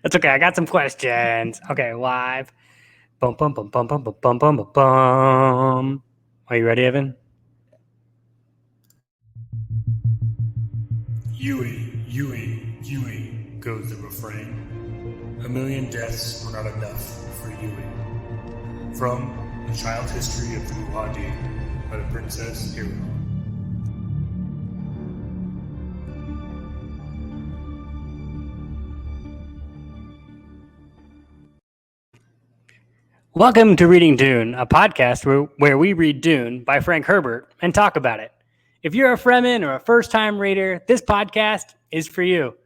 That's okay. I got some questions. Okay, live. Bum bum bum bum bum bum bum bum bum bum. Are you ready, Evan? Yui, goes the refrain. A million deaths were not enough for Yui. From The Child History of the Muad'Dib by the Princess Ariel. Welcome to Reading Dune, a podcast where we read Dune by Frank Herbert and talk about it. If you're a Fremen or a first-time reader, this podcast is for you.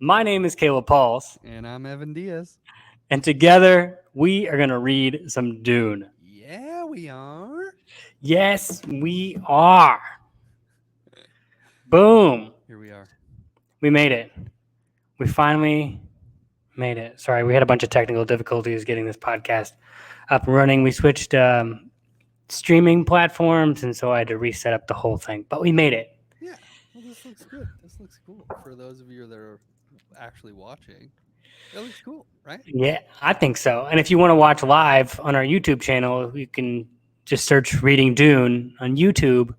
My name is Caleb Pauls. And I'm Evan Diaz. And together, we are going to read some Dune. Yeah, we are. Yes, we are. Boom. Here we are. We made it. We finally made it. Sorry, we had a bunch of technical difficulties getting this podcast up and running. We switched streaming platforms, and so I had to reset up the whole thing. But we made it. Yeah. Well, this looks good. This looks cool. For those of you that are actually watching, it looks cool, right? Yeah, I think so. And if you want to watch live on our YouTube channel, you can just search Reading Dune on YouTube.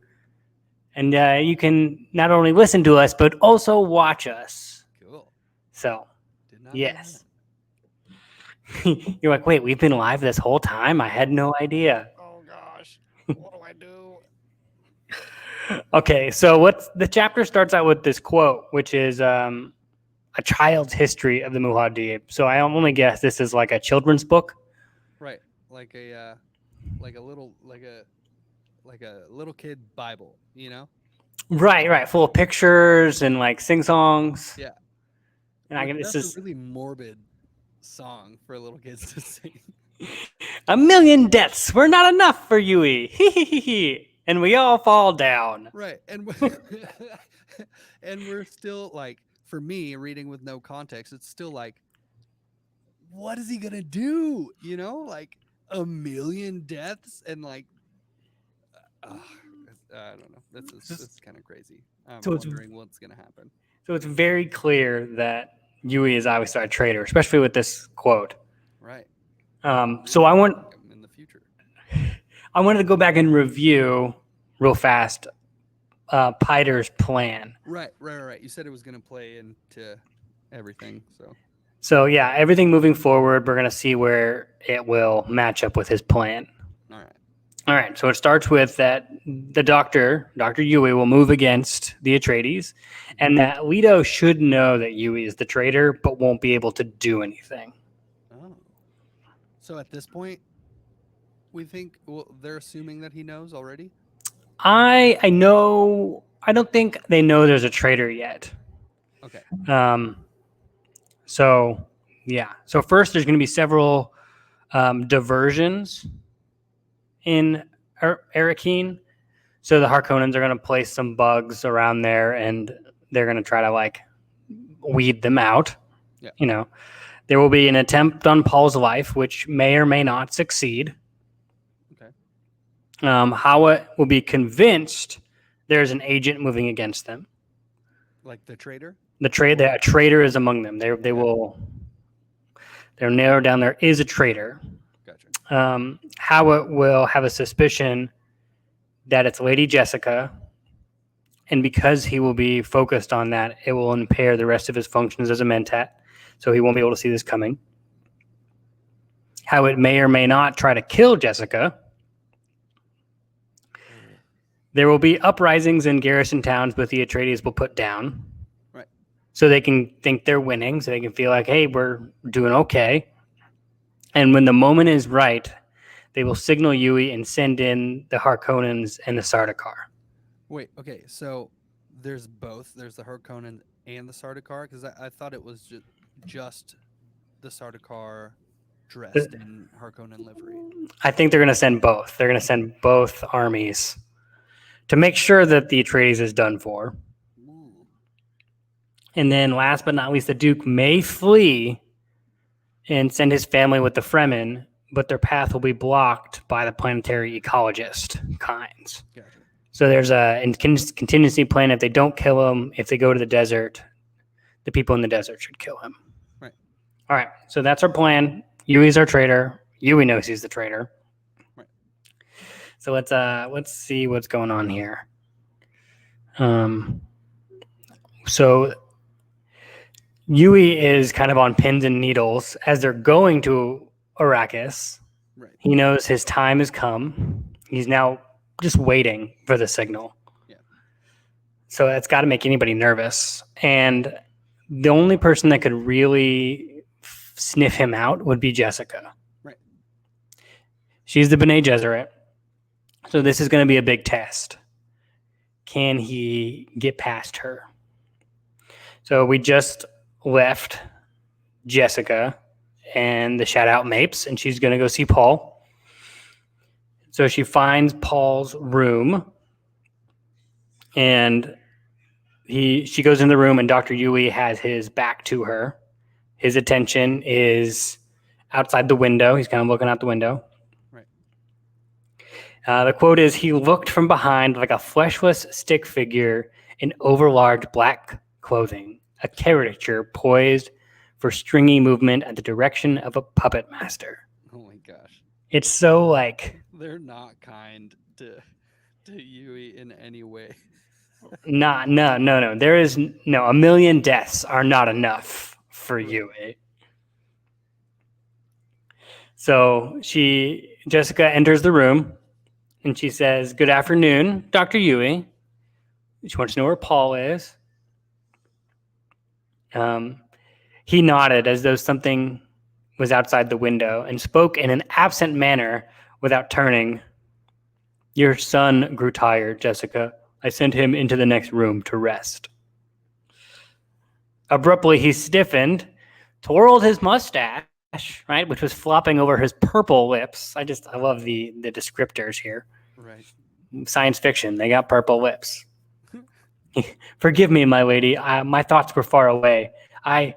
And you can not only listen to us, but also watch us. Cool. So, Did not yes. You're like, wait, we've been live this whole time? I had no idea. Oh, gosh. What do I do? Okay, so the chapter starts out with this quote, which is a child's history of the Muad'Dib. So I only guess this is like a children's book. Right. Like a little kid Bible, you know? Right. Full of pictures and like sing-songs. Yeah. And That's a really morbid song for little kids to sing. A million deaths were not enough for Yui. And we all fall down. Right. And we're still like, for me, reading with no context, it's still like, what is he gonna do? You know, like a million deaths and like, I don't know. That's kind of crazy. I'm wondering what's gonna happen. So it's very clear that Yui is obviously a traitor, especially with this quote. Right. So I want in the future. I wanted to go back and review real fast Piter's plan. Right. You said it was going to play into everything. So yeah, everything moving forward, we're going to see where it will match up with his plan. All right. So it starts with that the Dr. Yui, will move against the Atreides, and that Leto should know that Yui is the traitor, but won't be able to do anything. Oh. So at this point, we think they're assuming that he knows already? I know. I don't think they know there's a traitor yet. Okay. So yeah. So first, there's going to be several diversions in Arrakeen. So the Harkonnens are going to place some bugs around there, and they're going to try to like weed them out. Yeah. You know, there will be an attempt on Paul's life, which may or may not succeed. Okay. Hawa will be convinced there's an agent moving against them. Like the traitor? A traitor is among them. They'll narrow down there is a traitor. Gotcha. Hawa will have a suspicion that it's Lady Jessica, and because he will be focused on that, it will impair the rest of his functions as a mentat, so he won't be able to see this coming. Hawa may or may not try to kill Jessica. There will be uprisings in garrison towns, but the Atreides will put down. Right. So they can think they're winning, so they can feel like, hey, we're doing okay. And when the moment is right, they will signal Yui and send in the Harkonnens and the Sardaukar. Wait, okay, so there's both. There's the Harkonnen and the Sardaukar? Because I thought it was just the Sardaukar dressed in Harkonnen livery. I think they're going to send both. They're going to send both armies to make sure that the Atreides is done for. Ooh. And then last but not least, the Duke may flee and send his family with the Fremen, but their path will be blocked by the planetary ecologist kinds. Gotcha. So there's a contingency plan. If they don't kill him, if they go to the desert, the people in the desert should kill him. Right. All right, so that's our plan. Yui's our traitor. Yui knows he's the traitor. Right. So let's see what's going on here. So Yui is kind of on pins and needles as they're going to Arrakis. Right. He knows his time has come. He's now just waiting for the signal. Yeah. So that's got to make anybody nervous. And the only person that could really sniff him out would be Jessica. Right. She's the Bene Gesserit. So this is going to be a big test. Can he get past her? So we just left Jessica and the Shadout Mapes, and she's going to go see Paul. So she finds Paul's room, and she goes in the room, and Dr. Yui has his back to her. His attention is outside the window. He's kind of looking out the window. Right. The quote is, "He looked from behind like a fleshless stick figure in overlarge black clothing, a caricature poised for stringy movement at the direction of a puppet master." Oh my gosh. It's so like... They're not kind to Yui in any way. No. There is no, 1,000,000 deaths are not enough for Yui. So Jessica enters the room and she says, "Good afternoon, Dr. Yui." She wants to know where Paul is. He nodded as though something was outside the window and spoke in an absent manner without turning. "Your son grew tired, Jessica. I sent him into the next room to rest." Abruptly, he stiffened, twirled his mustache, right, which was flopping over his purple lips. I love the descriptors here. Right. Science fiction, they got purple lips. "Forgive me, my lady. My thoughts were far away. I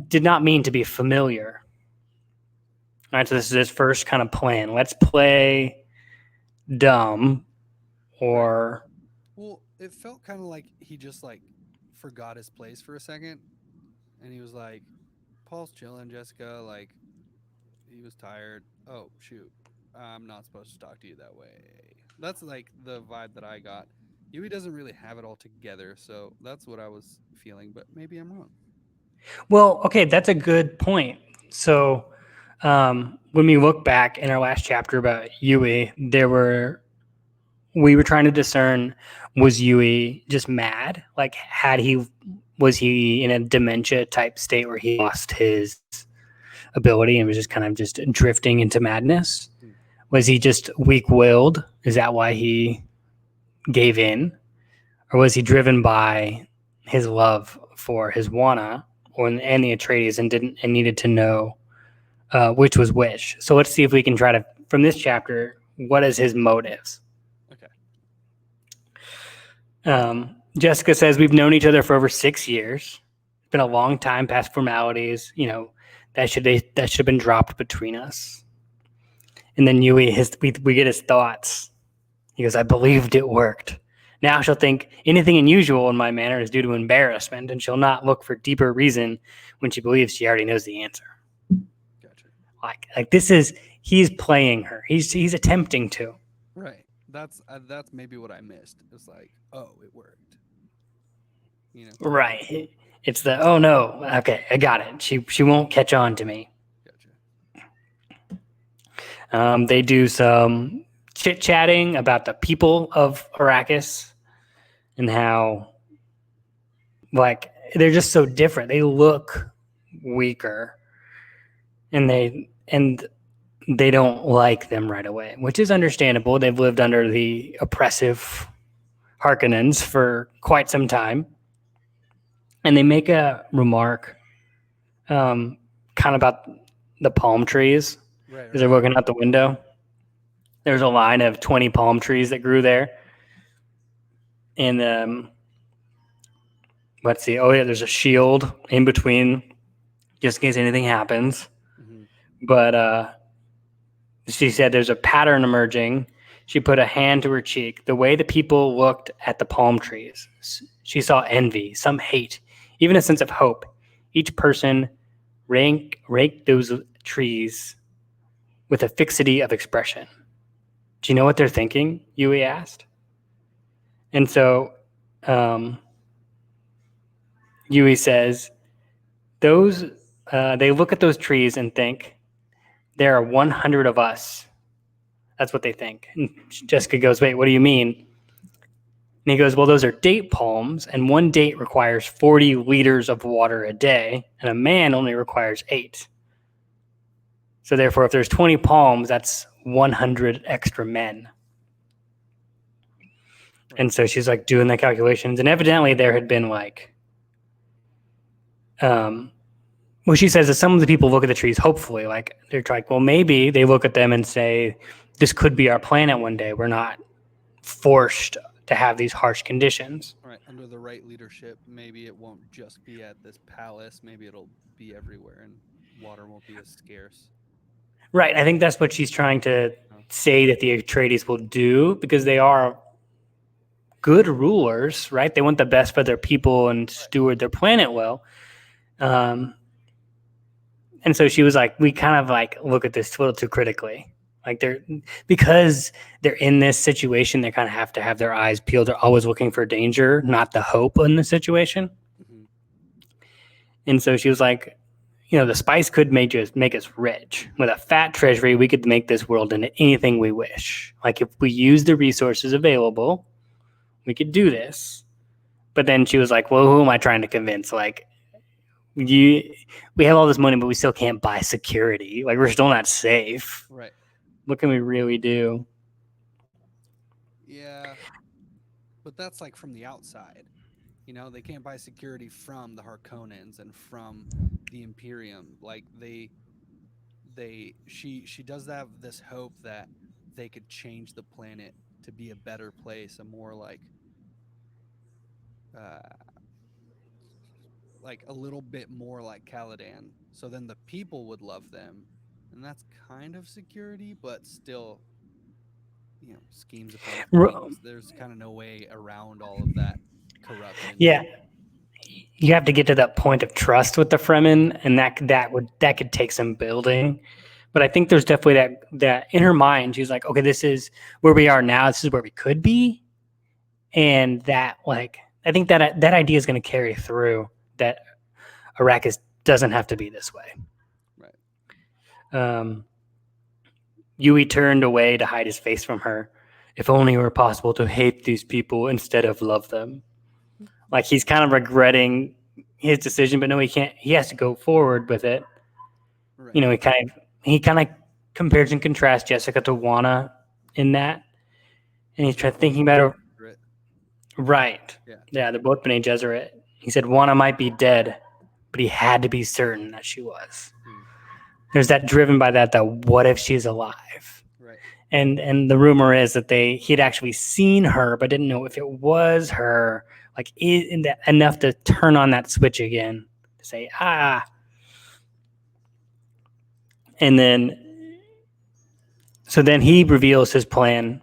did not mean to be familiar." All right, so this is his first kind of plan. Let's play dumb or... Well, it felt kind of like he just like forgot his place for a second, and he was like, "Paul's chilling, Jessica. Like, he was tired. Oh shoot, I'm not supposed to talk to you that way." That's like the vibe that I got. Yui doesn't really have it all together, so that's what I was feeling. But maybe I'm wrong. Well, okay, that's a good point. So when we look back in our last chapter about Yui, we were trying to discern, was Yui just mad? Like, was he in a dementia type state where he lost his ability and was just kind of just drifting into madness? Was he just weak-willed? Is that why he gave in? Or was he driven by his love for his Wana and the Atreides and needed to know which was which? So let's see if we can try to, from this chapter, what is his motives? Jessica says, "We've known each other for over 6 years. It's been a long time past formalities. That should have been dropped between us." And then Yui, we get his thoughts. He goes, "I believed it worked. Now she'll think anything unusual in my manner is due to embarrassment, and she'll not look for deeper reason when she believes she already knows the answer." Gotcha. Like this is, he's playing her. He's attempting to. Right. That's maybe what I missed. It's like, oh, it worked. Right. It's the, oh no, okay, I got it. She won't catch on to me. Gotcha. They do some chit-chatting about the people of Arrakis and how, like, they're just so different. They look weaker, and they don't like them right away, which is understandable. They've lived under the oppressive Harkonnens for quite some time. And they make a remark kind of about the palm trees. Right. As they're looking out the window. There's a line of 20 palm trees that grew there. And let's see. Oh, yeah, there's a shield in between just in case anything happens. Mm-hmm. But she said there's a pattern emerging. She put a hand to her cheek. The way the people looked at the palm trees, she saw envy, some hate, even a sense of hope. Each person rake those trees with a fixity of expression. Do you know what they're thinking? Yui asked. And so Yui says, they look at those trees and think, there are 100 of us. That's what they think. And Jessica goes, wait, what do you mean? And he goes, well, those are date palms, and one date requires 40 liters of water a day, and a man only requires 8. So therefore, if there's 20 palms, that's 100 extra men. And so she's like doing the calculations, and evidently there had been like, well, she says that some of the people look at the trees, hopefully, like they're like, well, maybe they look at them and say, this could be our planet one day. We're not forced to have these harsh conditions. Right. Under the right leadership, maybe it won't just be at this palace. Maybe it'll be everywhere, and water won't be as scarce. Right. I think that's what she's trying to say that the Atreides will do, because they are good rulers, right? They want the best for their people and steward their planet well. And so she was like, we kind of like look at this a little too critically. Like because they're in this situation, they kind of have to have their eyes peeled. They're always looking for danger, not the hope in the situation. Mm-hmm. And so she was like, the spice could make us rich. With a fat treasury, we could make this world into anything we wish. Like if we use the resources available, we could do this. But then she was like, well, who am I trying to convince? Like, we have all this money, but we still can't buy security. Like, we're still not safe. Right. What can we really do? Yeah. But that's like from the outside. They can't buy security from the Harkonnens and from the Imperium. Like she does have this hope that they could change the planet to be a better place, a more like a little bit more like Caladan. So then the people would love them. And that's kind of security, but still, schemes upon schemes. There's kind of no way around all of that corruption. Yeah. You have to get to that point of trust with the Fremen, and that could take some building. But I think there's definitely that in her mind, she's like, okay, this is where we are now. This is where we could be. And that, like, I think that idea is going to carry through, that Arrakis doesn't have to be this way. Right. Yui turned away to hide his face from her. If only it were possible to hate these people instead of love them. Like, he's kind of regretting his decision, but no, he can't. He has to go forward with it. Right. He kind of compares and contrasts Jessica to Wana in that, and he's thinking about it. Right. Yeah, they're both Bene Gesserit. He said Wana might be dead, but he had to be certain that she was. There's that driven by that what if she's alive? Right. And the rumor is that he'd actually seen her, but didn't know if it was her. Like, enough to turn on that switch again, to say, And then he reveals his plan.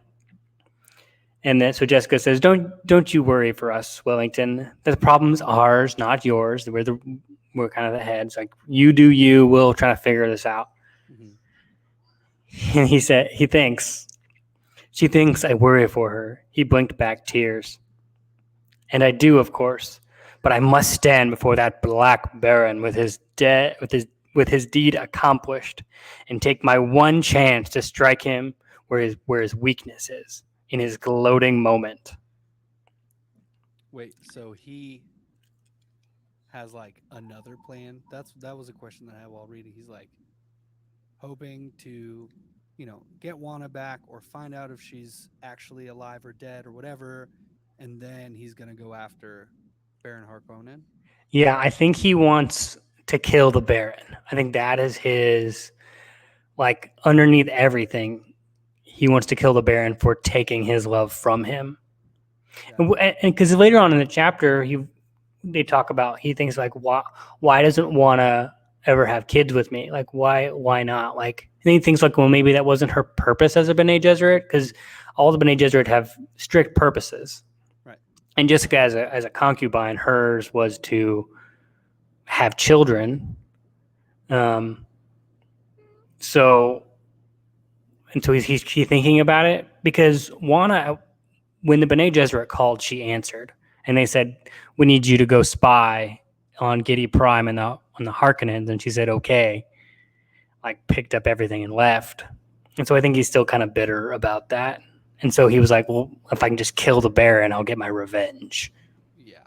And then so Jessica says, don't you worry for us, Wellington. The problem's ours, not yours. We're kind of the heads. Like, you do you. We'll try to figure this out. Mm-hmm. And she thinks I worry for her. He blinked back tears. And I do, of course, but I must stand before that black baron with his deed accomplished, and take my one chance to strike him where his weakness is, in his gloating moment. Wait, so he has like another plan? That was a question that I had while reading. He's like hoping to, get Wana back, or find out if she's actually alive or dead or whatever. And then he's going to go after Baron Harkonnen? Yeah, I think he wants to kill the Baron. I think that is his, like, underneath everything, he wants to kill the Baron for taking his love from him. Yeah. And because later on in the chapter, they talk about, he thinks, like, why doesn't Wana ever have kids with me? Like, why not? Like, and he thinks, like, well, maybe that wasn't her purpose as a Bene Gesserit, because all the Bene Gesserit have strict purposes. And Jessica, as a concubine, hers was to have children, So he's thinking about it because Juana, when the Bene Gesserit called, she answered, and they said, "We need you to go spy on Gideon Prime and on the Harkonnens," and she said, "Okay." Like picked up everything and left, and so I think he's still kind of bitter about that. And so he was like, "Well, if I can just kill the Baron, I'll get my revenge." Yeah.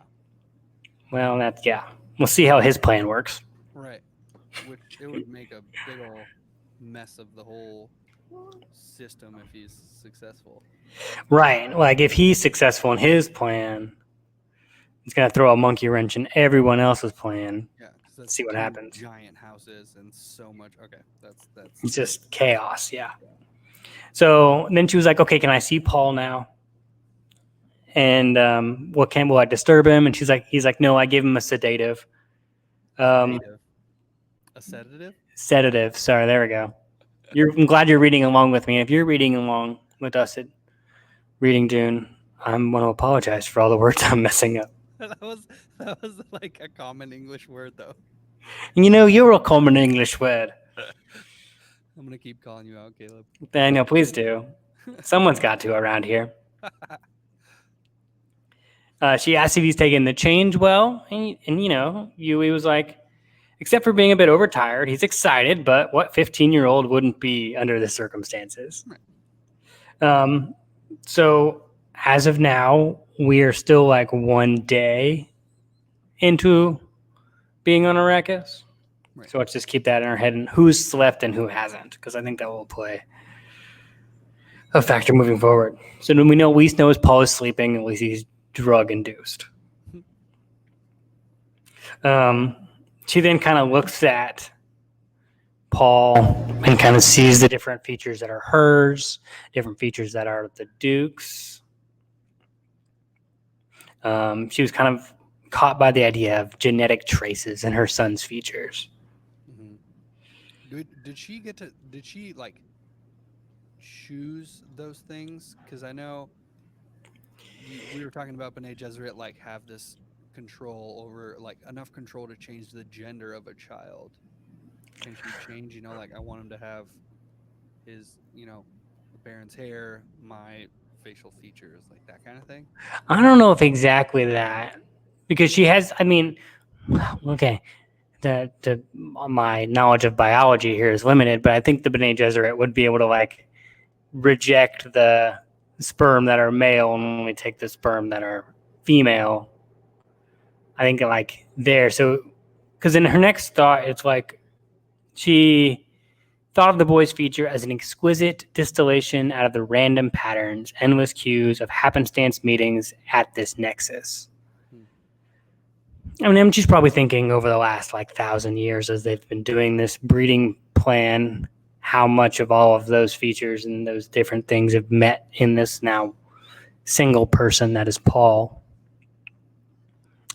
Well, we'll see how his plan works. Right. Which it would make a big old mess of the whole system if he's successful. Right. Like if he's successful in his plan, he's gonna throw a monkey wrench in everyone else's plan. Yeah, because See what happens. Giant houses and so much. Okay, that's It's just chaos. Yeah. So then she was like, "Okay, can I see Paul now?" And will I disturb him? And he's like, "No, I gave him a sedative." A sedative? Sedative. Sorry, there we go. I'm glad you're reading along with me. If you're reading along with us at Reading Dune, I want to apologize for all the words I'm messing up. that was like a common English word, though. You're a common English word. I'm gonna keep calling you out, Caleb. Daniel, please do. Someone's got to around here. She asked if he's taking the change well, and Yui was like, except for being a bit overtired, he's excited, but what 15-year-old wouldn't be under the circumstances? So as of now, we are still like 1 day into being on Arrakis. Right. So let's just keep that in our head and who's slept and who hasn't, because I think that will play a factor moving forward. So we know Paul is sleeping, at least he's drug induced. She then kind of looks at Paul and kind of sees the different features that are hers, different features that are the Duke's. She was kind of caught by the idea of genetic traces in her son's features. Mm-hmm. Did she like choose those things? Because I know we were talking about Bene Gesserit like have this control over, like enough control to change the gender of a child. Can she change, like I want him to have his, the Baron's hair, my facial features, like that kind of thing? I don't know if exactly that, because she has, okay, my knowledge of biology here is limited, but I think the Bene Gesserit would be able to like reject the sperm that are male and only take the sperm that are female. I think like there. So, because in her next thought, it's like she thought of the boy's feature as an exquisite distillation out of the random patterns, endless cues of happenstance meetings at this nexus. She's probably thinking over the last 1,000 years as they've been doing this breeding plan, how much of all of those features and those different things have met in this now single person that is Paul.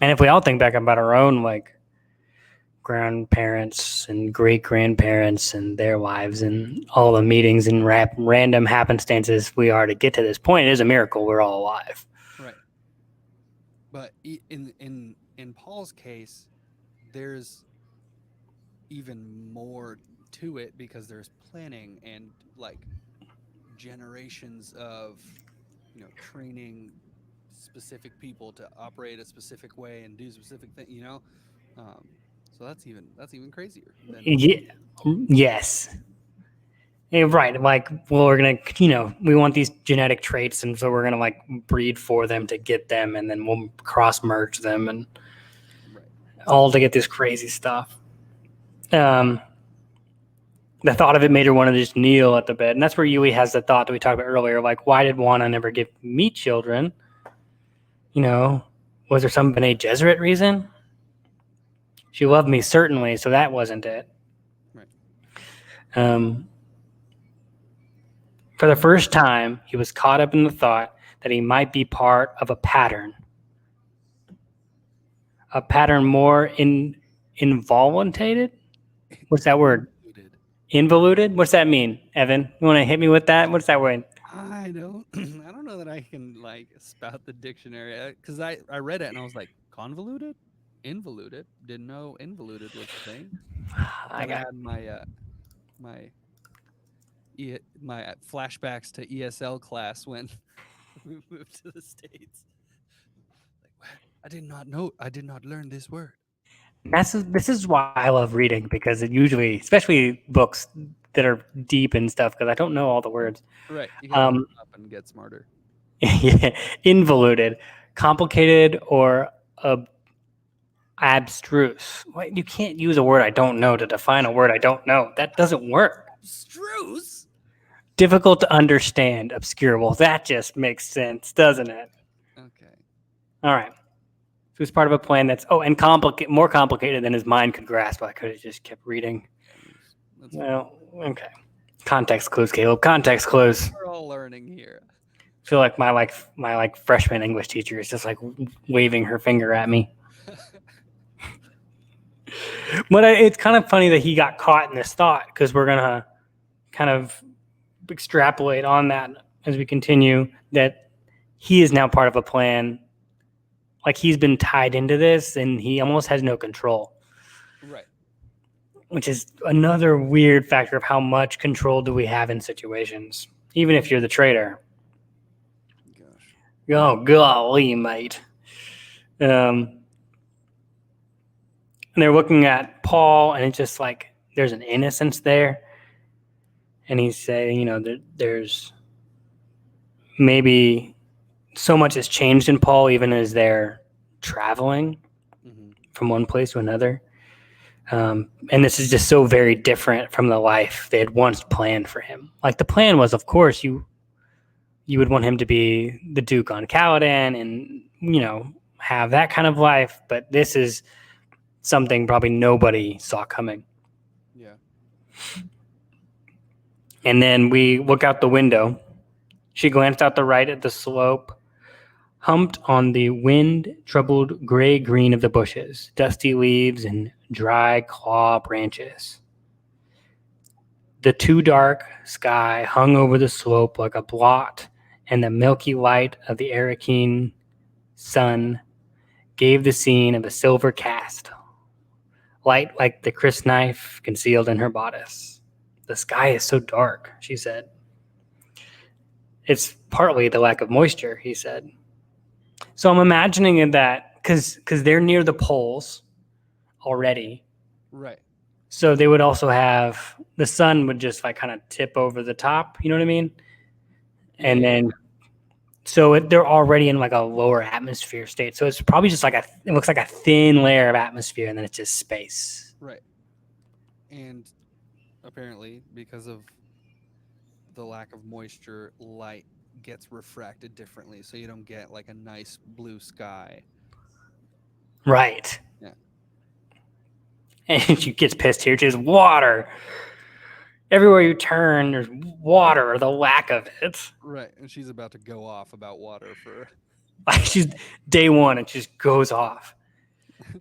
And if we all think back about our own grandparents and great grandparents and their wives and all the meetings and random happenstances we are to get to this point, it is a miracle we're all alive. Right. But in Paul's case, there's even more to it because there's planning and generations of training specific people to operate a specific way and do specific things, so that's even crazier than yes. Yeah, right. We're gonna, we want these genetic traits, and so we're gonna breed for them to get them, and then we'll cross merge them, and all to get this crazy stuff. The thought of it made her want to just kneel at the bed, and that's where Yui has the thought that we talked about earlier. Why did Juana never give me children? Was there some Bene Gesserit reason? She loved me, certainly, so that wasn't it. Right. For the first time, he was caught up in the thought that he might be part of a pattern. A pattern more involuntated? What's that word? Involuted? What's that mean, Evan? You want to hit me with that? What's that word? I don't know that I can spout the dictionary because I read it and I was like, convoluted? Involuted. Didn't know involuted was a thing. I But I got had my my flashbacks to ESL class when we moved to the States. Like, "What? I did not learn this word." this is why I love reading, because it usually, especially books that are deep and stuff, because I don't know all the words. Right. You gotta look up and get smarter. Yeah, involuted, complicated, or abstruse. What? You can't use a word I don't know to define a word I don't know. That doesn't work. Abstruse? Difficult to understand, obscure. Well, that just makes sense, doesn't it? Okay. All right. So it's part of a plan that's and more complicated than his mind could grasp. I could have just kept reading. That's Well, okay. Context clues, Caleb. Context clues. We're all learning here. I feel like my freshman English teacher is just like waving her finger at me. But it's kind of funny that he got caught in this thought, because we're gonna kind of extrapolate on that as we continue, that he is now part of a plan. Like, he's been tied into this and he almost has no control. Right. Which is another weird factor of how much control do we have in situations, even if you're the traitor. Gosh. Oh, golly, mate. And they're looking at Paul, and it's just like there's an innocence there. And he's saying, there's maybe so much has changed in Paul, even as they're traveling from one place to another. And this is just so very different from the life they had once planned for him. Like, the plan was, of course, you would want him to be the Duke on Caladan and, have that kind of life. But this is something probably nobody saw coming. Yeah. And then we look out the window. She glanced out the right at the slope, humped on the wind-troubled gray-green of the bushes, dusty leaves and dry claw branches. The too dark sky hung over the slope like a blot, and the milky light of the Arakeen sun gave the scene of a silver cast, light like the crysknife concealed in her bodice. The sky is so dark, she said. It's partly the lack of moisture, he said. So I'm imagining that because they're near the poles already. Right. So they would also have, the sun would just like kind of tip over the top, you know what I mean? And then, so they're already in like a lower atmosphere state. So it's probably just like it looks like a thin layer of atmosphere, and then it's just space. Right. And apparently, because of the lack of moisture, light gets refracted differently. So you don't get like a nice blue sky. Right. Yeah. And she gets pissed here. Just water. Everywhere you turn, there's water, or the lack of it. Right. And she's about to go off about water for Like, she's day one, it just goes off.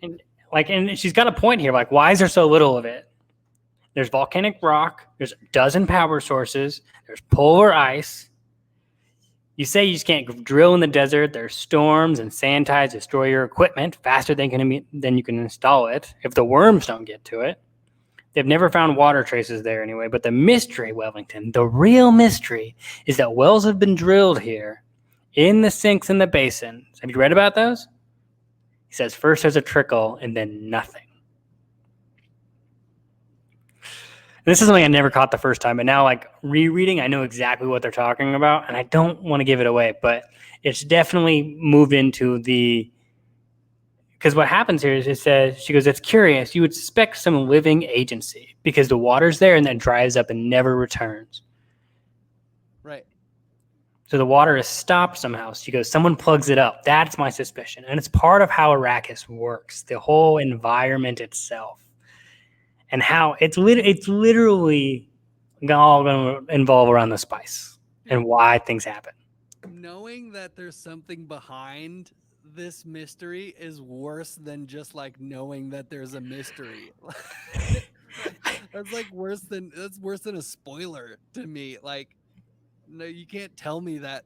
And she's got a point here. Like, why is there so little of it? There's volcanic rock. There's a dozen power sources. There's polar ice. You say you just can't drill in the desert. There's storms and sand tides destroy your equipment faster than you can install it if the worms don't get to it. They've never found water traces there anyway. But the mystery, Wellington, the real mystery, is that wells have been drilled here in the sinks in the basins. Have you read about those? He says first there's a trickle and then nothing. And this is something I never caught the first time, but now, like, rereading, I know exactly what they're talking about, and I don't want to give it away, but it's definitely moved into because what happens here is it says, she goes, it's curious. You would suspect some living agency because the water's there and then dries up and never returns. Right. So the water is stopped somehow. She goes, someone plugs it up. That's my suspicion. And it's part of how Arrakis works, the whole environment itself. And how it's literally all going to involve around the spice and why things happen. Knowing that there's something behind this mystery is worse than just like knowing that there's a mystery. That's worse than a spoiler to me. Like, no, you can't tell me that.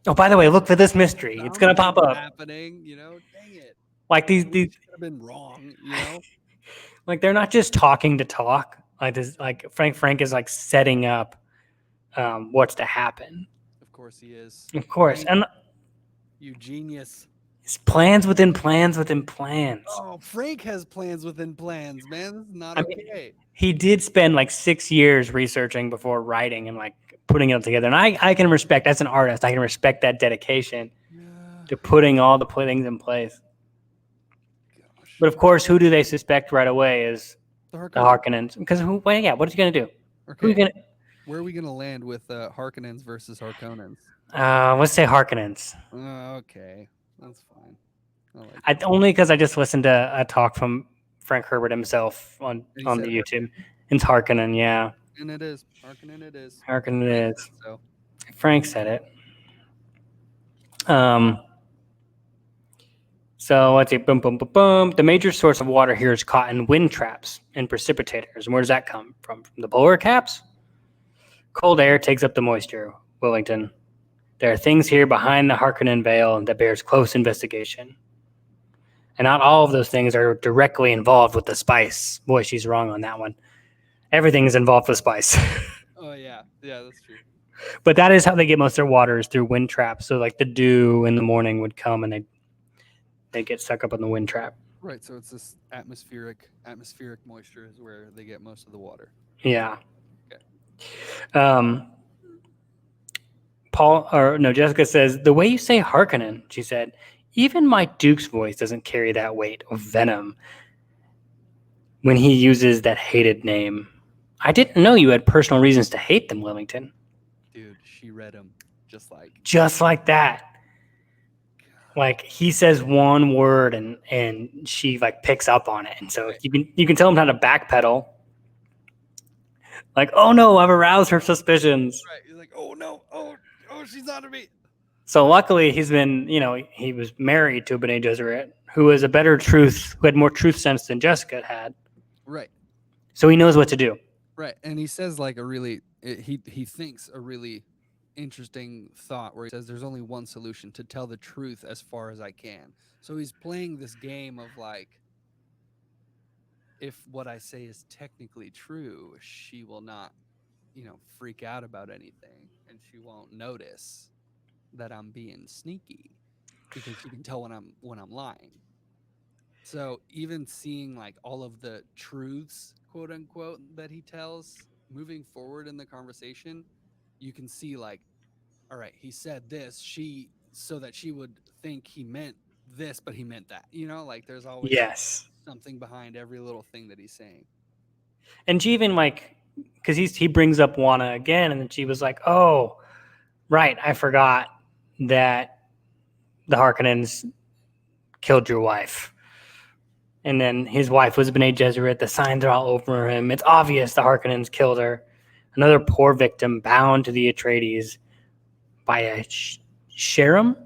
Oh, by the way, look for this mystery. It's going to pop up. Happening, dang it. Like these could have been wrong, you know? like they're not just talking to talk. Like this, like Frank is like setting up what's to happen. Of course he is. Of course, Frank, and you genius. it's plans within plans within plans. Oh, Frank has plans within plans, man. This is not I mean, okay. he did spend like 6 years researching before writing and like putting it together. And I can respect, as an artist, I can respect that dedication Yeah. to putting all the things in place. Gosh. But of course, who do they suspect right away is The the Harkonnens. Harkonnens? Because what is he gonna do? Okay. Gonna, Where are we gonna land with Harkonnens versus Harkonnens? let's say Harkonnens. Okay, that's fine. I like Only because I just listened to a talk from Frank Herbert himself on And he the said YouTube. It's Harkonnen, yeah. And it is. Harkonnen it is. Harkonnen Frank it is. said So Frank said it. So let's see, boom, boom, boom, boom. The major source of water here is caught in wind traps and precipitators. And where does that come from? From the polar caps? Cold air takes up the moisture, Willington. There are things here behind the Harkonnen veil that bears close investigation. And not all of those things are directly involved with the spice. Boy, she's wrong on that one. Everything is involved with spice. Oh yeah, that's true. But that is how they get most of their water, is through wind traps. So like the dew in the morning would come and they get stuck up in the wind trap. Right. So it's this atmospheric moisture is where they get most of the water. Yeah. Okay. Jessica says, the way you say Harkonnen, she said, even my Duke's voice doesn't carry that weight of venom when he uses that hated name. I didn't know you had personal reasons to hate them, Willington. Dude, she read him just like that. Like he says one word and she like picks up on it, and so Right. you can tell him how to backpedal. Like, oh no, I've aroused her suspicions. Right. He's like, oh no, oh, she's onto me. So luckily he's been, he was married to a Bene Gesserit who had more truth sense than Jessica had. Right. So he knows what to do. Right. And he says like he thinks a really interesting thought where he says there's only one solution: to tell the truth as far as I can. So he's playing this game of like, if what I say is technically true, she will not, freak out about anything, and she won't notice that I'm being sneaky because she can tell when I'm lying. So even seeing like all of the truths, quote unquote, that he tells moving forward in the conversation, you can see like, all right, he said this, so that she would think he meant this, but he meant that. Like there's always something behind every little thing that he's saying. And she even like, because he brings up Juana again, and then she was like, oh, right, I forgot that the Harkonnens killed your wife. And then his wife was Bene Gesserit. The signs are all over him. It's obvious the Harkonnens killed her. Another poor victim bound to the Atreides by a Sharam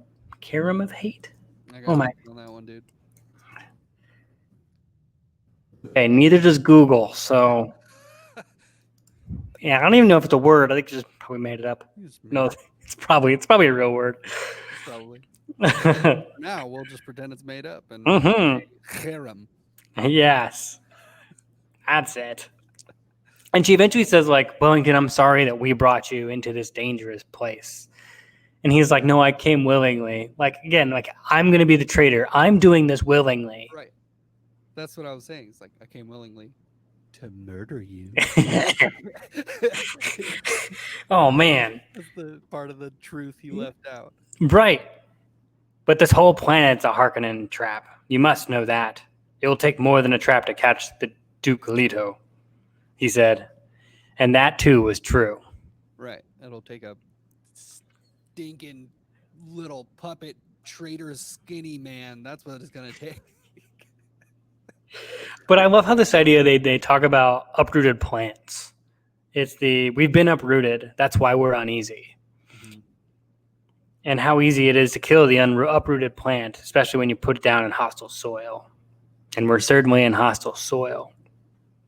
of hate. Oh my! On that one, dude. Okay, neither does Google. So yeah, I don't even know if it's a word. I think just probably made it up. No, it's probably a real word. Probably. Now we'll just pretend it's made up and harem. Yes, that's it. And she eventually says, like, Wellington, I'm sorry that we brought you into this dangerous place. And he's like, no, I came willingly. Like, again, like, I'm going to be the traitor. I'm doing this willingly. Right. That's what I was saying. It's like, I came willingly to murder you. Oh, man. That's the part of the truth he left out. Right. But this whole planet's a Harkonnen trap. You must know that. It will take more than a trap to catch the Duke Leto, he said. And that, too, was true. Right. It'll take a stinking little puppet traitor skinny man. That's what it's going to take. But I love how this idea they talk about uprooted plants. It's we've been uprooted. That's why we're uneasy. Mm-hmm. And how easy it is to kill the uprooted plant, especially when you put it down in hostile soil. And we're certainly in hostile soil.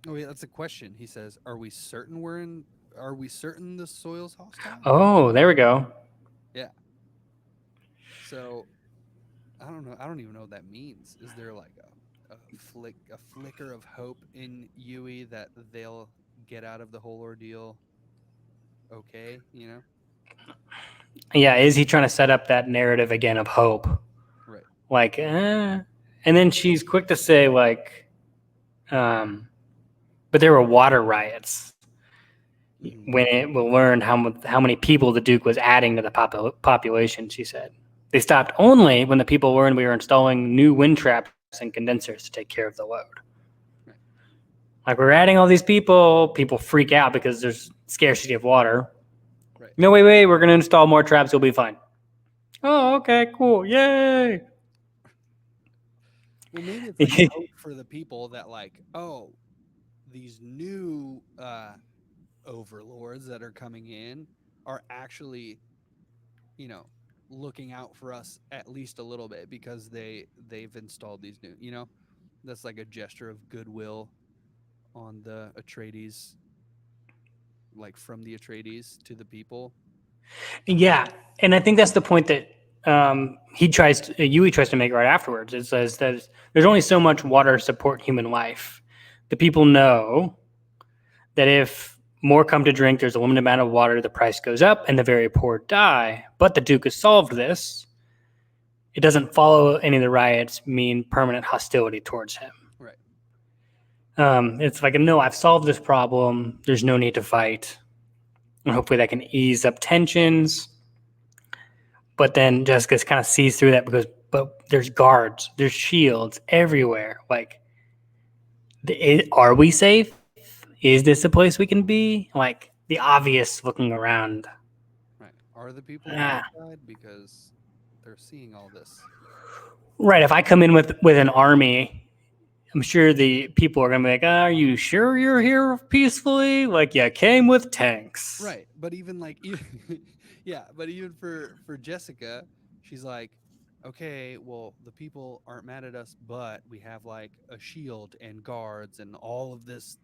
Oh yeah, that's a question. He says, "Are we certain the soil's hostile?" Oh, there we go. Yeah. So I don't know. I don't even know what that means. Is there like a flicker of hope in Yui that they'll get out of the whole ordeal? Okay, you know. Yeah, is he trying to set up that narrative again of hope? Right. Like, and then she's quick to say like, but there were water riots. Mm-hmm. When it will learn how many people the Duke was adding to the population, she said. They stopped only when the people learned we were installing new wind traps and condensers to take care of the load. Right. Like, we're adding all these people freak out because there's scarcity of water. Right. No, wait, we're going to install more traps, you'll be fine. Oh, okay, cool, yay! Well, maybe it's like hope for the people that like, oh, these new overlords that are coming in are actually, you know, looking out for us at least a little bit because they've installed these new, you know, that's like a gesture of goodwill on the Atreides, like from the Atreides to the people. Yeah, and I think that's the point that Yui tries to make right afterwards. It says that there's only so much water to support human life. The people know that if more come to drink, there's a limited amount of water, the price goes up, and the very poor die. But the Duke has solved this. It doesn't follow any of the riots mean permanent hostility towards him. Right. It's like, no, I've solved this problem. There's no need to fight. And hopefully that can ease up tensions. But then Jessica kind of sees through that but there's guards, there's shields everywhere. Like, are we safe? Is this a place we can be? Like, the obvious looking around. Right. Are the people on our side because they're seeing all this? Right. If I come in with an army, I'm sure the people are going to be like, are you sure you're here peacefully? Like, you came with tanks. Right. But even like, yeah, but even for Jessica, she's like, okay, well, the people aren't mad at us, but we have like a shield and guards and all of this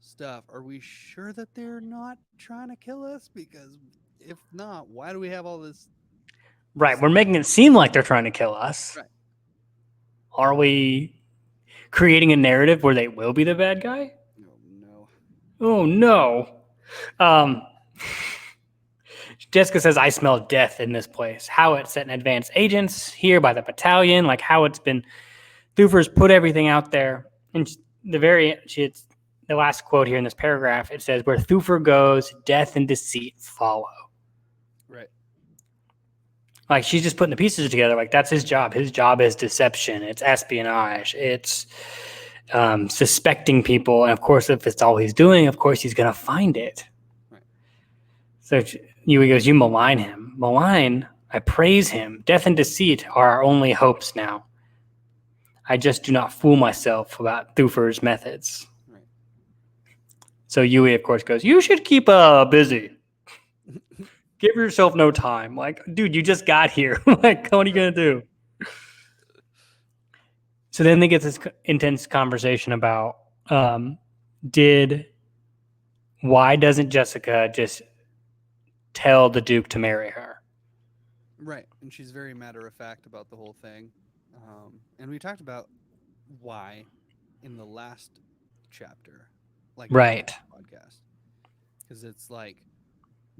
stuff. Are we sure that they're not trying to kill us? Because if not, why do we have all this? Right. We're making it seem like they're trying to kill us. Right. Are we creating a narrative where they will be the bad guy? Oh, no. Oh, no. Jessica says, I smell death in this place. How it's sent advanced agents here by the battalion, like how it's been, Thufir's put everything out there. And the last quote here in this paragraph, it says, where Thufir goes, death and deceit follow. Right. Like, she's just putting the pieces together. Like, that's his job. His job is deception. It's espionage. It's suspecting people. And of course, if it's all he's doing, of course, he's going to find it. Right. So Yui goes, you malign him. Malign? I praise him. Death and deceit are our only hopes now. I just do not fool myself about Thufir's methods. Right. So Yui, of course, goes, you should keep busy. Give yourself no time. Like, dude, you just got here. Like, what are you going to do? So then they get this intense conversation about why doesn't Jessica just tell the Duke to marry her? Right. And she's very matter of fact about the whole thing. And we talked about why in the last chapter, like right podcast, because it's like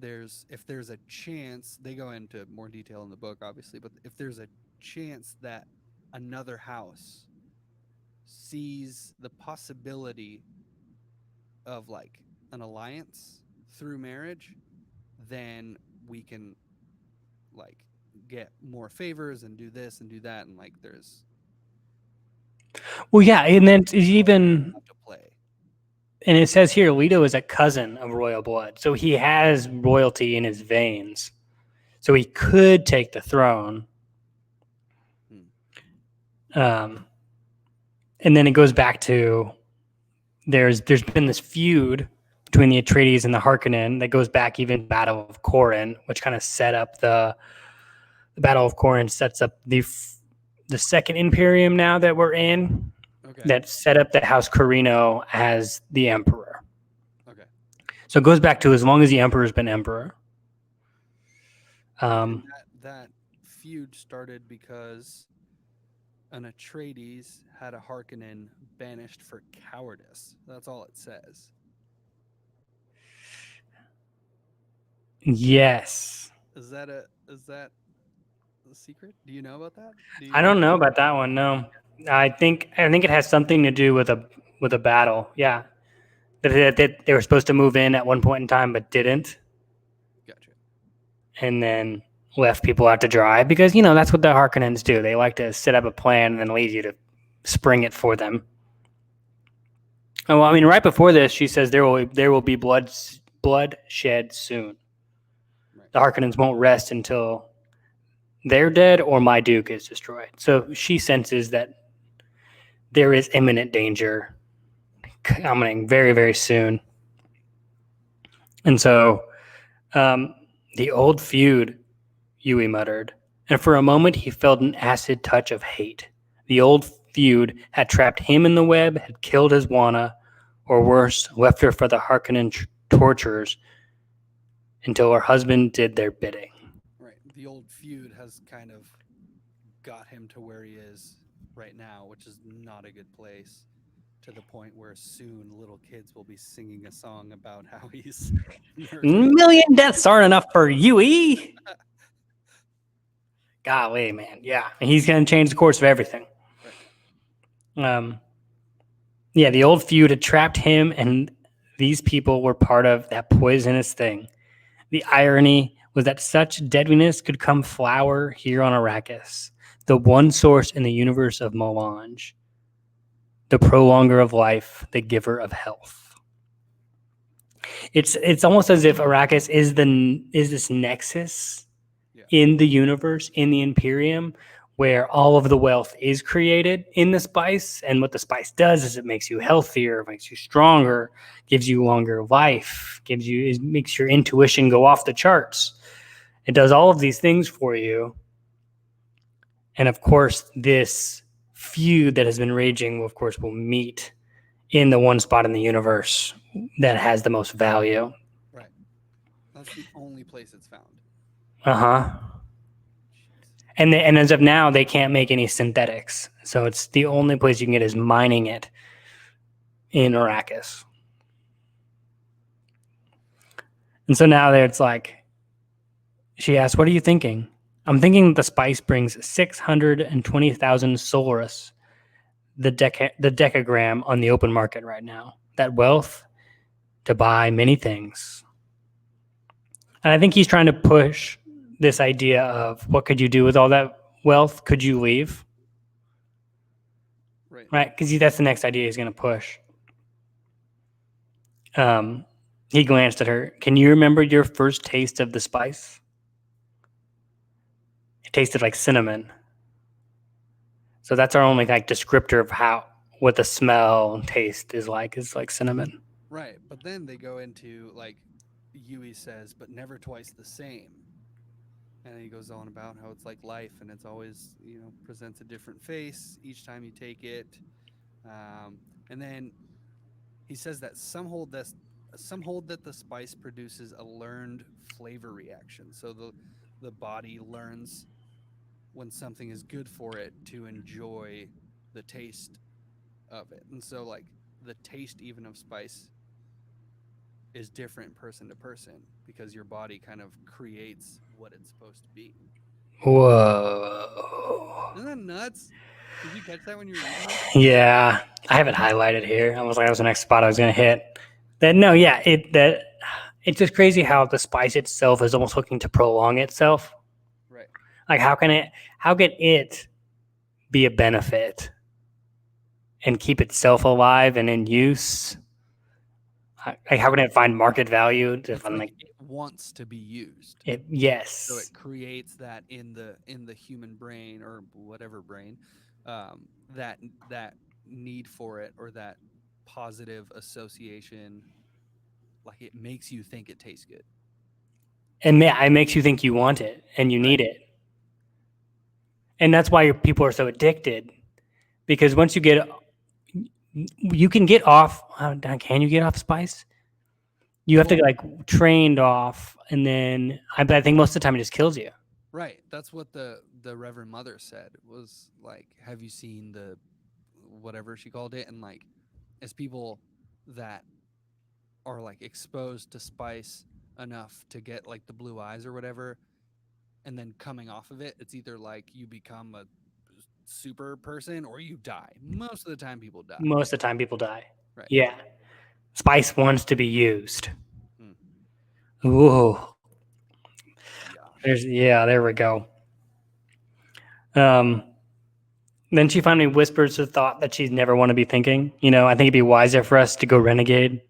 if there's a chance, they go into more detail in the book, obviously, but if there's a chance that another house sees the possibility of like an alliance through marriage, then we can like get more favors and do this and do that, and like there's and then even to play. And it says here Leto is a cousin of royal blood, so he has royalty in his veins, so he could take the throne. And then it goes back to there's been this feud between the Atreides and the Harkonnen that goes back even Battle of Corrin, which kind of set up the Battle of Corrin sets up the second Imperium now that we're in. Okay. That set up the House Corrino as the Emperor. Okay. So it goes back to as long as the Emperor's been Emperor. That feud started because an Atreides had a Harkonnen banished for cowardice. That's all it says. Yes. Is that a secret? Do you know about that? I don't know about that one. No, I think it has something to do with a battle. Yeah, that they were supposed to move in at one point in time, but didn't, Gotcha. and then left people out to dry because that's what the Harkonnens do. They like to set up a plan and then leave you to spring it for them. Oh, well, I mean, right before this, she says there will be bloodshed soon. Right. The Harkonnens won't rest until they're dead or my Duke is destroyed. So she senses that there is imminent danger coming very, very soon. And so the old feud, Yui muttered, and for a moment he felt an acid touch of hate. The old feud had trapped him in the web, had killed his Wana, or worse, left her for the Harkonnen torturers until her husband did their bidding. Right. The old feud has kind of got him to where he is right now, which is not a good place, to the point where soon little kids will be singing a song about how he's million deaths aren't enough for Yui. Golly, man. Yeah. He's going to change the course of everything. Right. Yeah, the old feud had trapped him, and these people were part of that poisonous thing. The irony was that such deadliness could come flower here on Arrakis, the one source in the universe of melange, the prolonger of life, the giver of health. It's almost as if Arrakis is this nexus in the universe, in the Imperium, where all of the wealth is created in the spice, and what the spice does is it makes you healthier, makes you stronger, gives you longer life, it makes your intuition go off the charts. It does all of these things for you. And of course, this feud that has been raging, of course, will meet in the one spot in the universe that has the most value. Right. That's the only place it's found. Uh-huh. And as of now, they can't make any synthetics. So it's the only place you can get is mining it in Arrakis. And so now it's like, she asks, what are you thinking? I'm thinking that the spice brings 620,000 Solaris, the decagram on the open market right now. That wealth to buy many things. And I think he's trying to push this idea of what could you do with all that wealth? Could you leave? Right? Because that's the next idea he's going to push. He glanced at her. Can you remember your first taste of the spice? It tasted like cinnamon. So that's our only descriptor of what the smell and taste is like cinnamon. Right. But then they go into Yui says, but never twice the same. And he goes on about how it's like life, and it's always, presents a different face each time you take it. And then he says that some hold that the spice produces a learned flavor reaction. So the body learns when something is good for it to enjoy the taste of it. And so the taste even of spice is different person to person because your body kind of creates what it's supposed to be. Whoa. Isn't that nuts? Did you catch that when you were reading it? Yeah. I have it highlighted here. I was like, that was the next spot I was going to hit. It's just crazy how the spice itself is almost looking to prolong itself. Right. Like how can it be a benefit and keep itself alive and in use? Like how can it find market value? It wants to be used. Yes. So it creates that in the human brain or whatever brain, that need for it or that positive association. Like it makes you think it tastes good. And it makes you think you want it and you need it. And that's why people are so addicted, because once you can get off. Can you get off spice? You have to trained off, and then I think most of the time it just kills you. Right. That's what the Reverend Mother said, was like, have you seen the whatever she called it? And like, as people that are like exposed to spice enough to get like the blue eyes or whatever, and then coming off of it, it's either like you become a super person or you die. Most of the time people die. Most of the time, people die. Right. Yeah. Spice wants to be used. Mm. Ooh. Yeah. There we go. Um, then she finally whispers the thought that she's never want to be thinking. I think it'd be wiser for us to go renegade,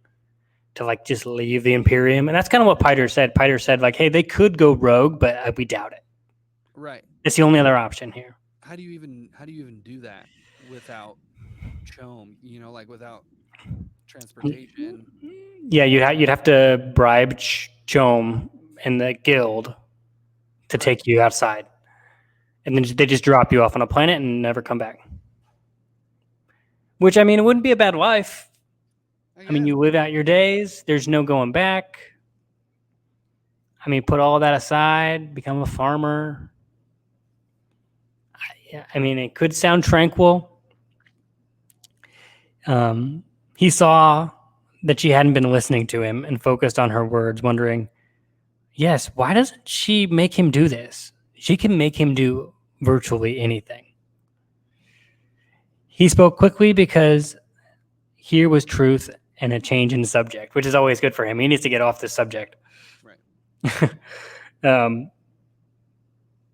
to like just leave the Imperium. And that's kind of what Piter said. Piter said like, hey, they could go rogue, but we doubt it. Right. It's the only other option here. How do you even do that without Chome? Like without transportation. Yeah, you'd have to bribe Chome and the guild to take you outside. And then they just drop you off on a planet and never come back. Which, I mean, it wouldn't be a bad life. I mean, you live out your days. There's no going back. I mean, put all that aside, become a farmer. I mean, it could sound tranquil. He saw that she hadn't been listening to him and focused on her words, wondering, yes, why doesn't she make him do this? She can make him do virtually anything. He spoke quickly because here was truth and a change in the subject, which is always good for him. He needs to get off this subject. Right.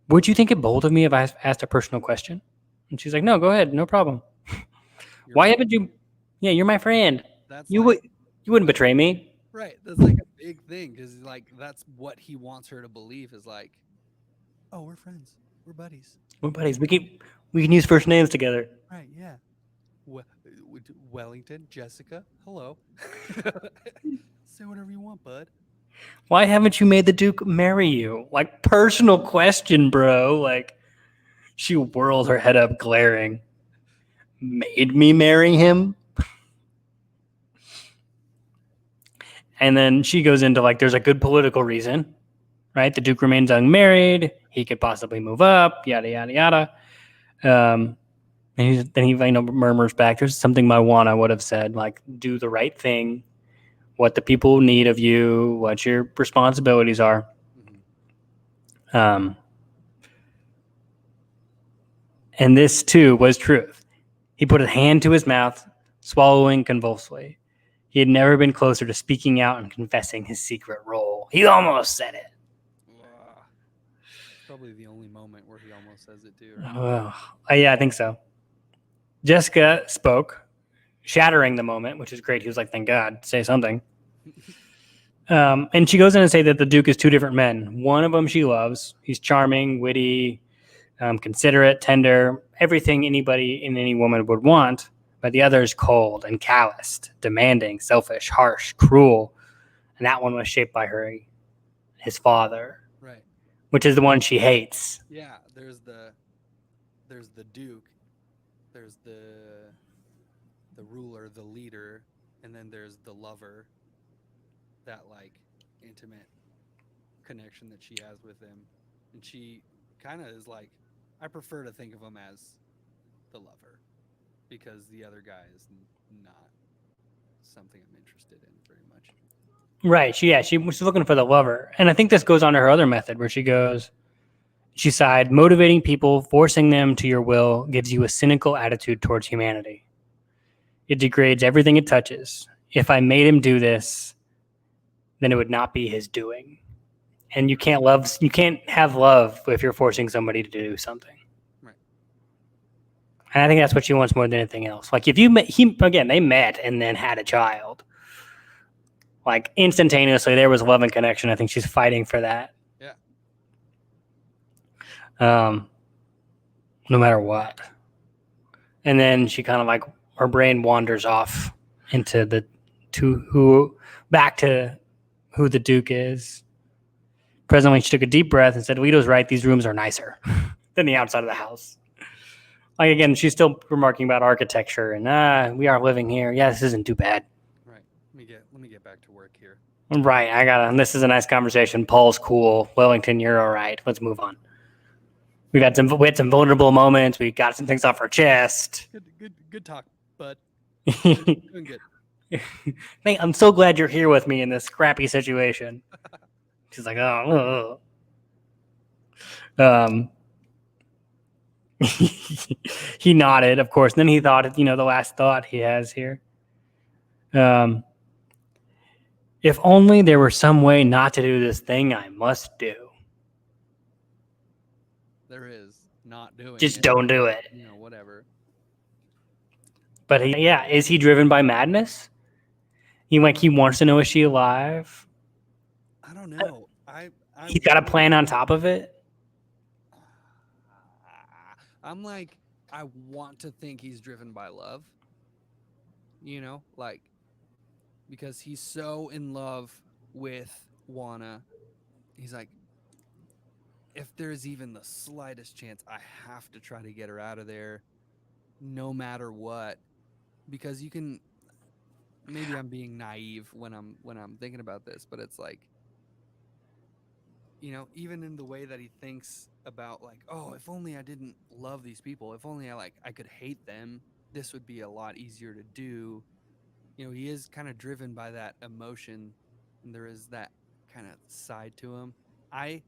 Would you think it bold of me if I asked a personal question? And she's like, no, go ahead. No problem. Why haven't you? Yeah, you're my friend. You wouldn't betray me. Right. That's like a big thing, because like that's what he wants her to believe, is like, oh, we're friends. We're buddies. We're buddies. We can use first names together. Right. Yeah. Wellington, Jessica, hello. Say whatever you want, bud. Why haven't you made the Duke marry you? Like, personal question, bro. Like, she whirled her head up, glaring. Made me marry him? And then she goes into, like, there's a good political reason, right? The Duke remains unmarried. He could possibly move up, yada, yada, yada. And then he murmurs back, there's something my Wana would have said, like, do the right thing, what the people need of you, what your responsibilities are. And this, too, was truth. He put a hand to his mouth, swallowing convulsively. He had never been closer to speaking out and confessing his secret role. He almost said it. Probably the only moment where he almost says it, too. Right? Yeah, I think so. Jessica spoke, shattering the moment, which is great. He was like, thank God, say something. And she goes in and say that the Duke is two different men. One of them she loves. He's charming, witty, considerate, tender, everything anybody and any woman would want. But the other is cold and calloused, demanding, selfish, harsh, cruel. And that one was shaped by his father. Right. Which is the one she hates. Yeah, there's the Duke, there's the ruler, the leader, and then there's the lover. That like intimate connection that she has with him, and she kind of is like, I prefer to think of him as the lover, because the other guy is not something I'm interested in very much. Right. She was looking for the lover. And I think this goes on to her other method where she sighed, motivating people, forcing them to your will gives you a cynical attitude towards humanity. It degrades everything it touches. If I made him do this, then it would not be his doing. And you can't have love if you're forcing somebody to do something. Right. And I think that's what she wants more than anything else. Like if they met and then had a child. Like instantaneously there was love and connection. I think she's fighting for that. Yeah. No matter what. And then she kind of like, her brain wanders off into back to who the Duke is. Presently, she took a deep breath and said, Lito's right, these rooms are nicer than the outside of the house. Like, again, she's still remarking about architecture and, we are living here. Yeah, this isn't too bad. Right. Let me get back to work here. Right, this is a nice conversation. Paul's cool. Wellington, you're all right. Let's move on. we had some vulnerable moments. We got some things off our chest. Good talk, bud. Doing good. Hey, I'm so glad you're here with me in this crappy situation. She's like, oh. He nodded, of course. And then he thought, the last thought he has here. If only there were some way not to do this thing I must do. There is not doing Just it. don't do it. Whatever. But is he driven by madness? He wants to know, is she alive? I don't know. He's got a plan on top of it. I'm like, I want to think he's driven by love. Because he's so in love with Juana. He's like, if there's even the slightest chance, I have to try to get her out of there, no matter what. Because you can. Maybe I'm being naive when I'm thinking about this, but it's like, even in the way that he thinks about like, oh, if only I didn't love these people, if only I could hate them, this would be a lot easier to do. He is kind of driven by that emotion, and there is that kind of side to him. I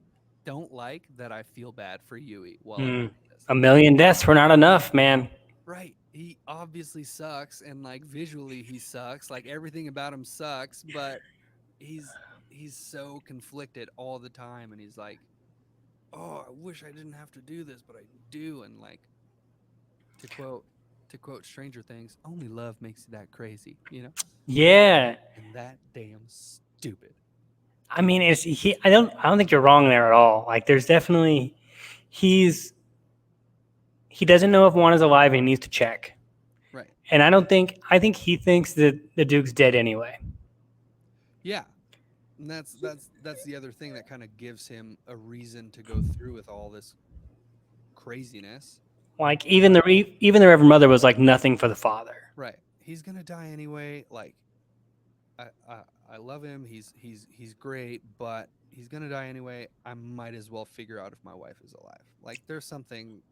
don't like that I feel bad for Yui while I'm reading this. 1,000,000 deaths were not enough, man. Right. He obviously sucks, and like visually he sucks. Like everything about him sucks, but he's so conflicted all the time, and he's like, oh, I wish I didn't have to do this, but I do. And like, to quote Stranger Things, only love makes you that crazy, Yeah. And that damn stupid. I mean, I don't think you're wrong there at all. Like, there's definitely he doesn't know if Juana's alive and he needs to check. Right. And I think he thinks that the Duke's dead anyway. Yeah. And that's the other thing that kind of gives him a reason to go through with all this craziness. Like even the Reverend Mother was like nothing for the father. Right. He's gonna die anyway. Like, I love him. He's great, but he's gonna die anyway. I might as well figure out if my wife is alive. Like, there's something.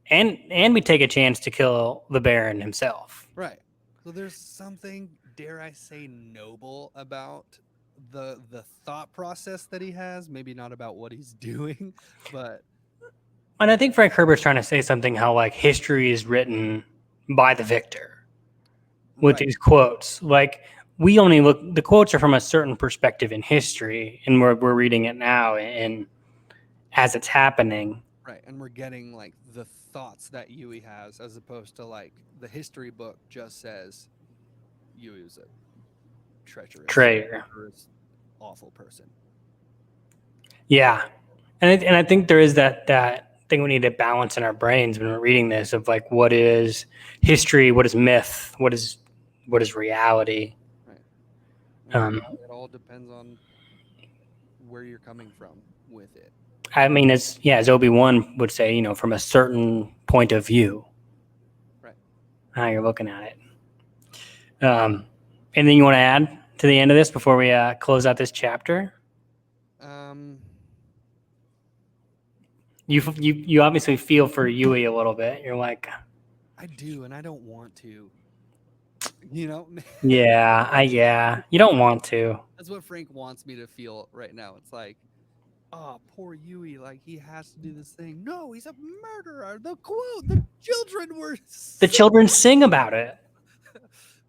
And we take a chance to kill the Baron himself. Right. So there's something, dare I say, noble about the thought process that he has. Maybe not about what he's doing, but. And I think Frank Herbert's trying to say something how like history is written by the victor with these quotes. Like we only the quotes are from a certain perspective in history, and we're reading it now and as it's happening. Right. And we're getting like the thoughts that Yui has, as opposed to like the history book just says Yui was a treacherous, awful person. Yeah. And I think there is that thing we need to balance in our brains when we're reading this of like what is history, what is myth, what is reality. Right. It all depends on where you're coming from with it. I mean, as Obi-Wan would say, from a certain point of view. Right. How you're looking at it. Anything you want to add to the end of this before we close out this chapter? You obviously feel for Yui a little bit. You're like, I do, and I don't want to. Yeah. You don't want to. That's what Frank wants me to feel right now. It's like, oh, poor Yui. Like he has to do this thing. No, he's a murderer. The children were. The children sing about it.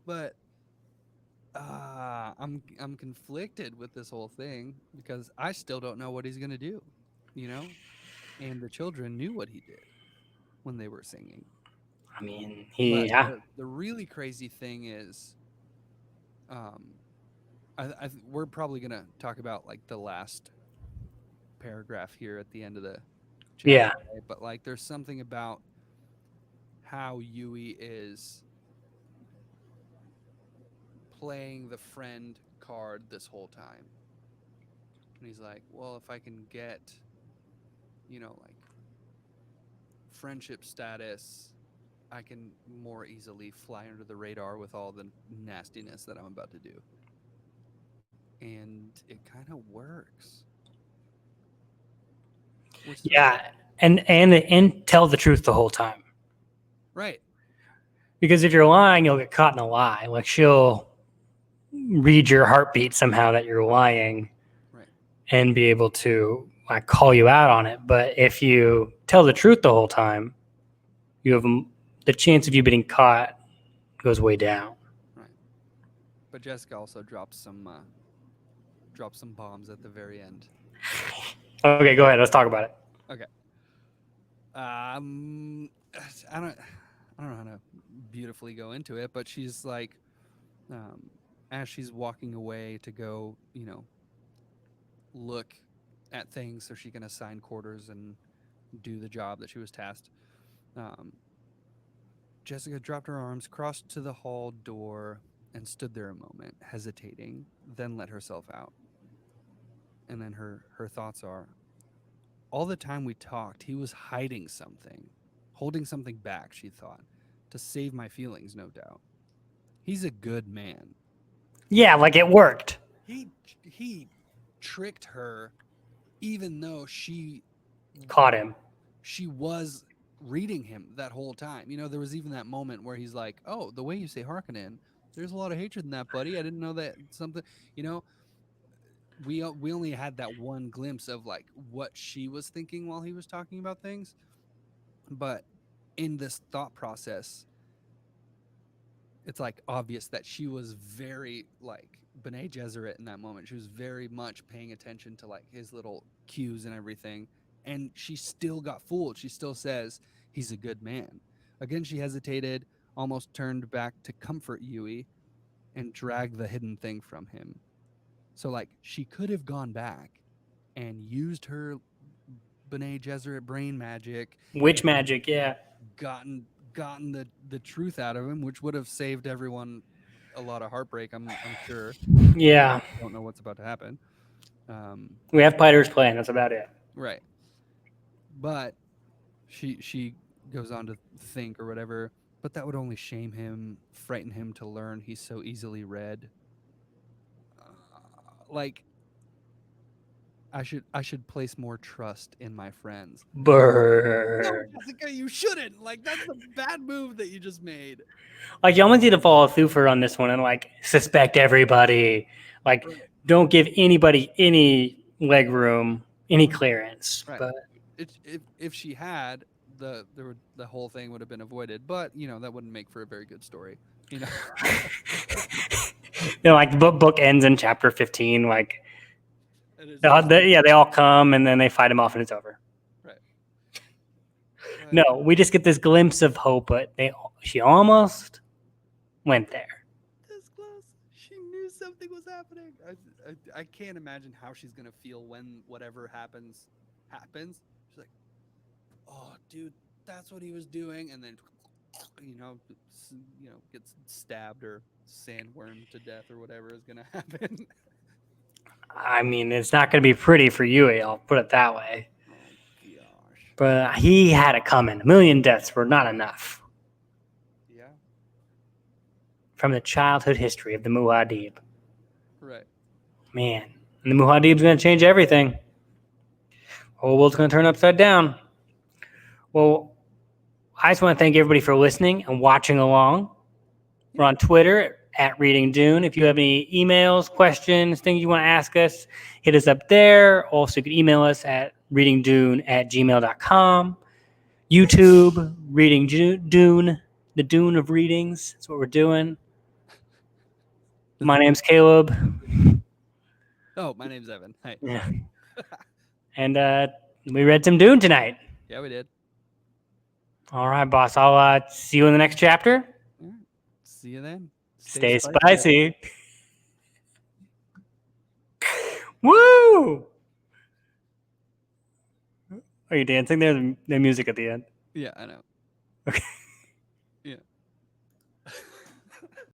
But I'm conflicted with this whole thing because I still don't know what he's gonna do. And the children knew what he did when they were singing. I mean, the really crazy thing is, we're probably gonna talk about like the last paragraph here at the end of the chapter. Yeah. Right? But like, there's something about how Yui is playing the friend card this whole time, and he's like, well, if I can get like friendship status, I can more easily fly under the radar with all the nastiness that I'm about to do. And it kind of works. and tell the truth the whole time. Right. Because if you're lying, you'll get caught in a lie. Like she'll read your heartbeat somehow that you're lying, Right. and be able to like call you out on it. But if you tell the truth the whole time, you have the chance of you being caught goes way down. Right. But Jessica also drops some bombs at the very end. Okay, go ahead. Let's talk about it. Okay. I don't know how to beautifully go into it, but she's like, as she's walking away to go, look at things so she can assign quarters and do the job that she was tasked. Jessica dropped her arms, crossed to the hall door, and stood there a moment, hesitating, then let herself out. And then her thoughts are, all the time we talked, he was hiding something, holding something back, she thought, to save my feelings, no doubt. He's a good man. Yeah, like it worked. He tricked her, even though she Caught him. She was reading him that whole time. There was even that moment where he's like, "Oh, the way you say Harkonnen, there's a lot of hatred in that, buddy. I didn't know that something." We only had that one glimpse of like what she was thinking while he was talking about things, but in this thought process, it's like obvious that she was very like Bene Gesserit in that moment. She was very much paying attention to like his little cues and everything, and she still got fooled. She still says he's a good man. Again, she hesitated, almost turned back to comfort Yui, and drag the hidden thing from him. So like she could have gone back and used her Bene Gesserit brain magic, Witch magic, yeah. gotten the truth out of him, which would have saved everyone a lot of heartbreak. I'm sure. Yeah. Don't know what's about to happen. We have Piter's plan. That's about it. Right. But she goes on to think or whatever, but that would only shame him, frighten him to learn he's so easily read. Like I should place more trust in my friends. Brrr. No, Jessica, you shouldn't. Like that's a bad move that you just made. Like you almost need to follow through for on this one and like suspect everybody. Like don't give anybody any leg room, any clearance. Right. But if she had, the whole thing would have been avoided. But that wouldn't make for a very good story. Like the book ends in chapter 15. Like they all come and then they fight him off and it's over. Right. No, we just get this glimpse of hope, but she almost went there. This close. She knew something was happening. I can't imagine how she's gonna feel when whatever happens. She's like, "Oh, dude, that's what he was doing," and then gets stabbed or sandwormed to death or whatever is gonna happen. I mean, it's not going to be pretty for Yui, I'll put it that way. Oh gosh. But he had it coming. 1 million deaths were not enough. Yeah. From the childhood history of the Muad'Dib. Right. Man, and the Muad'Dib's going to change everything. Whole world's going to turn upside down. Well, I just want to thank everybody for listening and watching along. We're on Twitter at Reading Dune. If you have any emails, questions, things you want to ask us, hit us up there. Also, you can email us at readingdune@gmail.com. YouTube, Reading Dune, the Dune of Readings. That's what we're doing. My name's Caleb. Oh, my name's Evan. Hi. Yeah. And we read some Dune tonight. Yeah, we did. All right, boss. I'll see you in the next chapter. See you then. Stay spicy. Woo! Are you dancing there? The music at the end. Yeah, I know. Okay.